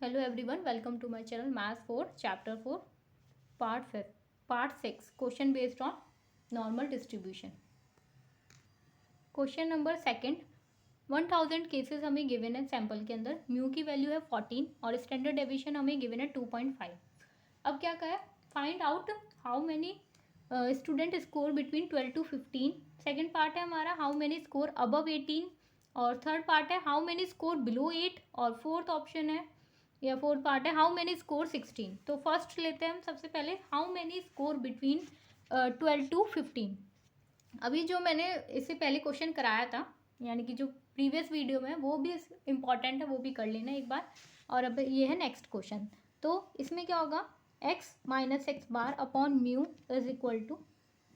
Hello everyone, welcome to my channel Math 4 Chapter 4 Part 5 Part 6 Question based on normal distribution. Question number second 1000 cases हमें given है sample के अंदर. Mu की value है 14 और standard deviation हमें given है 2.5. अब क्या कहा है, find out how many student score between 12 to 15. Second part है हमारा हाउ मैनी स्कोर अबव 18 और थर्ड पार्ट है हाउ मैनी स्कोर बिलो 8 और फोर्थ ऑप्शन है या फोर्थ पार्ट है हाउ मैनी स्कोर 16. तो फर्स्ट लेते हैं हम सबसे पहले how many score between 12 to 15. अभी जो मैंने इससे पहले क्वेश्चन कराया था यानी कि जो प्रीवियस वीडियो में वो भी इम्पॉर्टेंट है, वो भी कर लेना एक बार. और अब ये है नेक्स्ट क्वेश्चन. तो इसमें क्या होगा, x minus x bar upon mu is equal to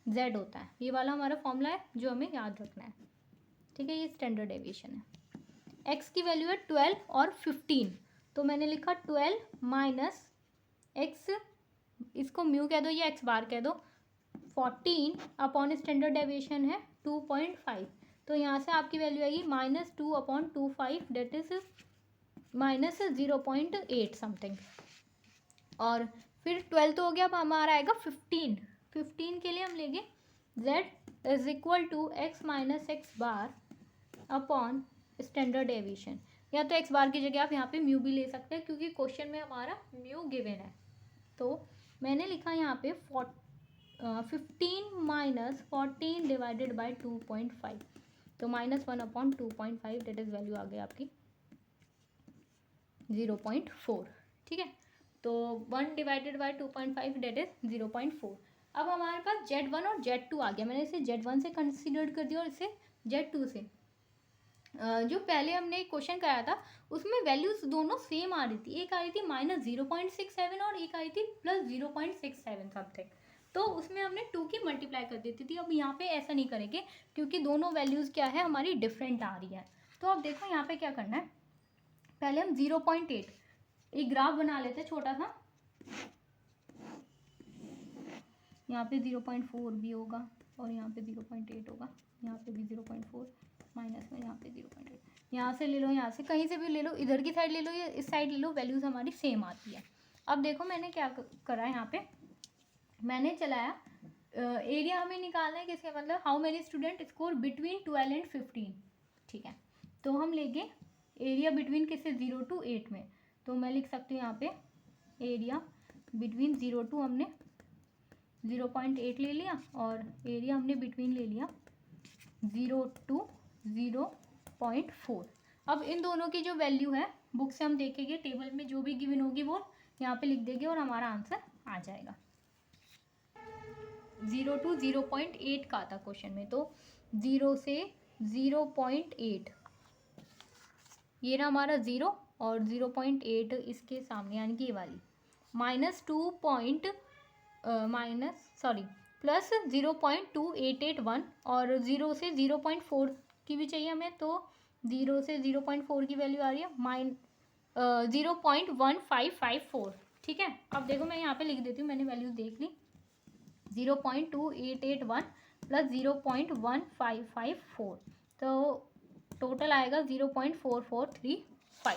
z होता है. ये वाला हमारा फॉर्मूला है जो हमें याद रखना है. ठीक है, ये स्टैंडर्ड डेविएशन है. x की वैल्यू है 12 और 15. तो मैंने लिखा 12 माइनस एक्स, इसको म्यू कह दो या एक्स बार कह दो, 14 अपॉन स्टैंडर्ड डेविएशन है 2.5. तो यहाँ से आपकी वैल्यू आएगी -2/25 डेट इज -0.8 समथिंग. और फिर 12 तो हो गया. अब हमारा आएगा 15 के लिए हम लेंगे z is equal to x minus x bar upon standard deviation. या तो एक्स बार की जगह आप यहाँ पे म्यू भी ले सकते हैं क्योंकि क्वेश्चन में हमारा म्यू गिवन है. तो मैंने लिखा यहाँ पे 15 माइनस 14 डिवाइडेड बाई 2.5. तो -1/2.5 डेट इज वैल्यू आ गई आपकी 0.4. ठीक है, तो 1 डिवाइडेड बाई 2.5 डेट इज 0.4. अब हमारे पास Z1 और Z2 आ गया. मैंने इसे Z1 से कंसिडर कर दिया और इसे Z2 से. जो पहले हमने क्वेश्चन कराया था उसमें वैल्यूज दोनों सेम आ रही थी. एक आई थी -0.67 और एक आई थी +0.67 समथिंग. तो उसमें हमने 2 की मल्टीप्लाई कर देती थी. अब यहाँ पे ऐसा नहीं करेंगे क्योंकि दोनों वैल्यूज़ क्या है हमारी डिफरेंट आ रही है. तो अब देखो यहाँ पे क्या करना है, पहले हम 0.8 एक ग्राफ बना लेते हैं छोटा सा. यहाँ पे 0.4 भी होगा और यहाँ पे 0.8 होगा. यहाँ पे भी 0.4 माइनस में यहाँ पे 0.8. यहाँ से ले लो, यहाँ से कहीं से भी ले लो, इधर की साइड ले लो या इस साइड ले लो, वैल्यूज़ हमारी सेम आती है. अब देखो मैंने क्या करा है, यहाँ पे मैंने चलाया एरिया हमें निकालना है. किसके मतलब how many student score between 12 and 15. ठीक है, तो हम लेंगे एरिया बिटवीन किससे 0 to 8 में. तो मैं लिख सकती हूँ यहाँ पे एरिया बिटवीन 0 to हमने 0.8 ले लिया और एरिया हमने बिटवीन ले लिया 0 to 0.4. अब इन दोनों की जो वैल्यू है बुक से हम देखेंगे, टेबल में जो भी गिवन होगी वो यहाँ पे लिख देंगे और हमारा आंसर आ जाएगा. 0 to 0.8 का था क्वेश्चन में. तो 0 से 0.8 ये रहा हमारा 0 और 0.8 इसके सामने यानी कि ये वाली प्लस 0.2881 और 0 से 0.4 की भी चाहिए हमें. तो 0 से 0.4 की वैल्यू आ रही है 0.1554. ठीक है, अब देखो मैं यहाँ पे लिख देती हूँ, मैंने वैल्यूज देख ली. 0.2881 प्लस 0.1554 तो टोटल आएगा 0.4435.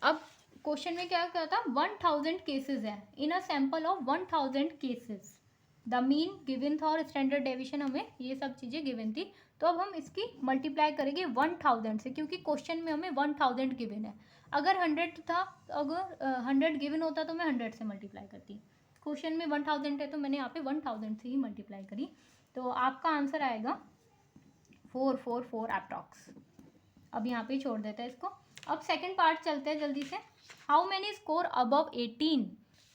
अब क्वेश्चन में क्या कहता था, 1000 केसेस है. In a sample of 1000 cases the mean given था और स्टैंडर्ड डेविएशन हमें ये सब चीज़ें गिवन थी. तो अब हम इसकी मल्टीप्लाई करेंगे 1000 से क्योंकि क्वेश्चन में हमें 1000 गिवन है. अगर 100 था, अगर 100 गिवन होता तो मैं 100 से मल्टीप्लाई करती. क्वेश्चन में 1000 है तो मैंने यहाँ पे 1000 से ही मल्टीप्लाई करी. तो आपका आंसर आएगा 444 अप्रॉक्स. अब यहाँ पे छोड़ देते हैं इसको. अब सेकंड पार्ट चलते हैं जल्दी से. How many score above 18.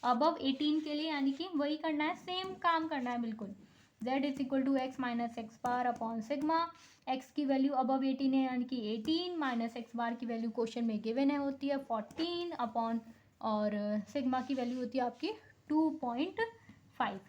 Above 18 के लिए यानी कि वही करना है, सेम काम करना है बिल्कुल. z is equal to x minus x bar upon sigma. x की वैल्यू अबव 18 है यानी कि 18 माइनस एक्स बार की वैल्यू क्वेश्चन में गिवन है होती है 14 अपॉन और सिग्मा की वैल्यू होती है आपकी 2.5.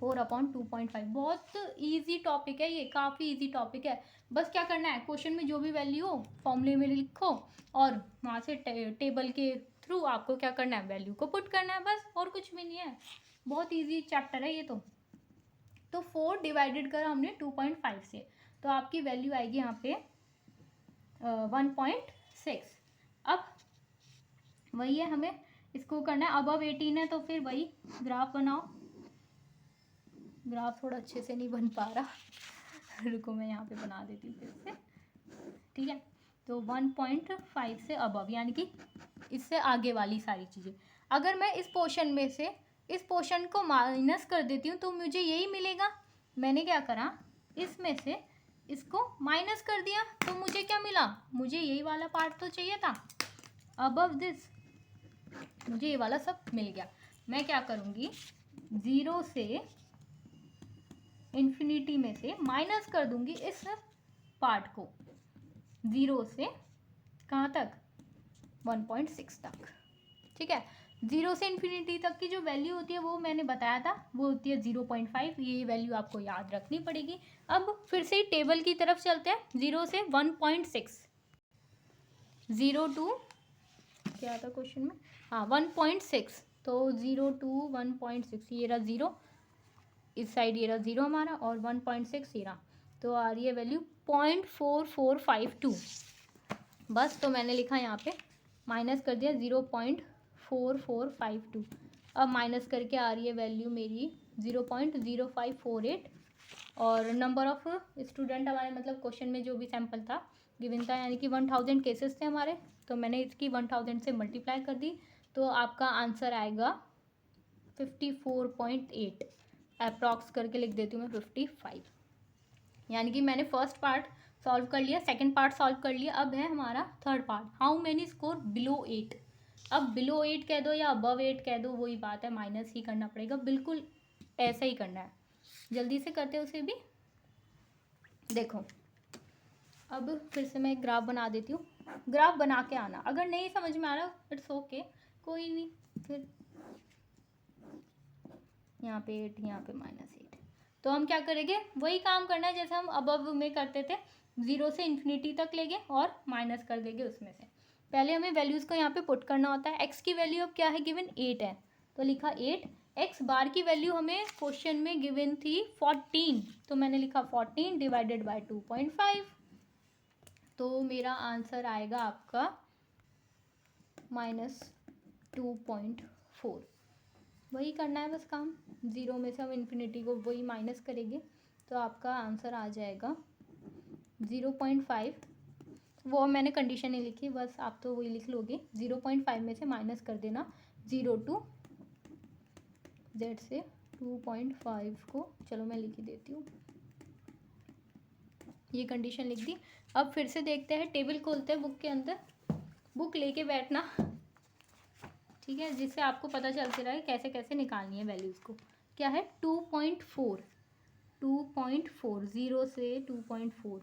4/2.5. बहुत इजी टॉपिक है ये, काफ़ी इजी टॉपिक है. बस क्या करना है, क्वेश्चन में जो भी वैल्यू हो फॉर्मूले में लिखो और वहाँ से टेबल के थ्रू आपको क्या करना है, वैल्यू को पुट करना है, बस और कुछ भी नहीं है. बहुत इजी चैप्टर है ये. तो 4 डिवाइडेड कर हमने 2.5 से, तो आपकी वैल्यू आएगी यहाँ पे 1.6. वही है, हमें इसको करना है। अबव 18 है तो फिर वही ग्राफ बनाओ। ग्राफ थोड़ा अच्छे से नहीं बन पा रहा, रुको मैं यहाँ पे बना देती हूँ फिर से, ठीक है। तो 1.5 से अबव यानी कि इससे आगे वाली सारी चीज़ें। अगर मैं इस पोर्शन में से इस पोर्शन को माइनस कर देती हूँ तो मुझे यही मिलेगा। मैंने क्या करा, इसमें से इसको माइनस कर दिया तो मुझे क्या मिला, मुझे यही वाला पार्ट तो चाहिए था। अबव दिस मुझे ये वाला सब मिल गया। मैं क्या करूँगी, 0 से इन्फिनिटी में से माइनस कर दूंगी इस पार्ट को, 0 से कहाँ तक, 1.6 तक, ठीक है। 0 से इन्फिनिटी तक की जो वैल्यू होती है वो मैंने बताया था, वो होती है 0.5। ये वैल्यू आपको याद रखनी पड़ेगी। अब फिर से टेबल की तरफ चलते हैं। 0 से 1.6, 0 टू क्या था क्वेश्चन में, हाँ 1.6, तो 0 टू 1.6, ये रहा 0, इस साइड ये रहा 0 हमारा, और 1.6 ये रहा, तो आ रही है वैल्यू 0.4452। बस, तो मैंने लिखा यहाँ पे माइनस कर दिया 0.4452। अब माइनस करके आ रही है वैल्यू मेरी 0.0548। और नंबर ऑफ स्टूडेंट हमारे, मतलब क्वेश्चन में जो भी सैंपल था गिवन था, यानी कि 1000 केसेस थे हमारे, तो मैंने इसकी 1000 से मल्टीप्लाई कर दी, तो आपका आंसर आएगा 54.8। अप्रॉक्स करके लिख देती हूँ मैं 55। यानी कि मैंने फर्स्ट पार्ट सॉल्व कर लिया, सेकंड पार्ट सॉल्व कर लिया, अब है हमारा third part, how many score below 8। अब बिलो 8 कह दो या अबव 8 कह दो, वही बात है, माइनस ही करना पड़ेगा, बिल्कुल ऐसा ही करना है। जल्दी से करते हैं उसे भी, देखो। अब फिर से मैं एक ग्राफ बना देती हूँ, ग्राफ बना के आना, अगर नहीं समझ में आ रहा इट्स ओके, कोई नहीं। फिर यहाँ पे 8, यहाँ पे -8, तो हम क्या करेंगे, वही काम करना है जैसे हम अबव में करते थे, 0 से इन्फिनिटी तक लेंगे और माइनस कर देंगे उसमें से। पहले हमें वैल्यूज़ को यहाँ पे पुट करना होता है। एक्स की वैल्यू अब क्या है, गिवन 8 है, तो लिखा 8। एक्स बार की वैल्यू हमें क्वेश्चन में गिवन थी 14, तो मैंने लिखा 14 डिवाइडेड बाई 2.5, तो मेरा आंसर आएगा आपका -2.4। वही करना है बस काम, 0 में से हम इन्फिनिटी को वही माइनस करेंगे, तो आपका आंसर आ जाएगा 0.5। वो मैंने कंडीशन नहीं लिखी, बस आप तो वही लिख लोगे। 0.5 में से माइनस कर देना 0 टू जेड से 2.5 को, चलो मैं लिख ही देती हूँ, ये कंडीशन लिख दी। अब फिर से देखते हैं, टेबल खोलते हैं बुक के अंदर, बुक लेके बैठना, ठीक है, जिससे आपको पता चलते रहे कैसे कैसे निकालनी है वैल्यूज़ को। क्या है 2.4, 0 से 2.4,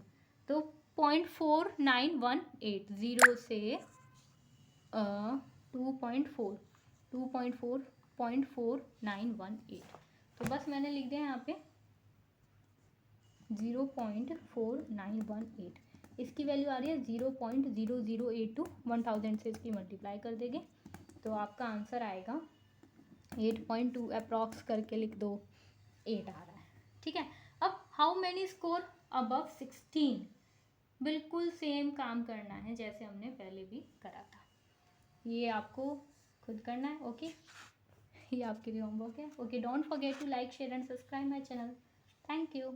तो 0.4918, 0 से 2.4, 0.4918, तो बस मैंने लिख दिया यहाँ पे 0.4918। इसकी वैल्यू आ रही है 0.0082, 1000 से इसकी मल्टीप्लाई कर देंगे, तो आपका आंसर आएगा 8.2। अप्रॉक्स करके लिख दो, 8 आ रहा है, ठीक है। अब हाउ मैनी स्कोर अबव 16, बिल्कुल सेम काम करना है जैसे हमने पहले भी करा था, ये आपको खुद करना है, ओके। ये आपके लिए होमवर्क है, okay. Don't forget to like, share and subscribe my channel. Thank you.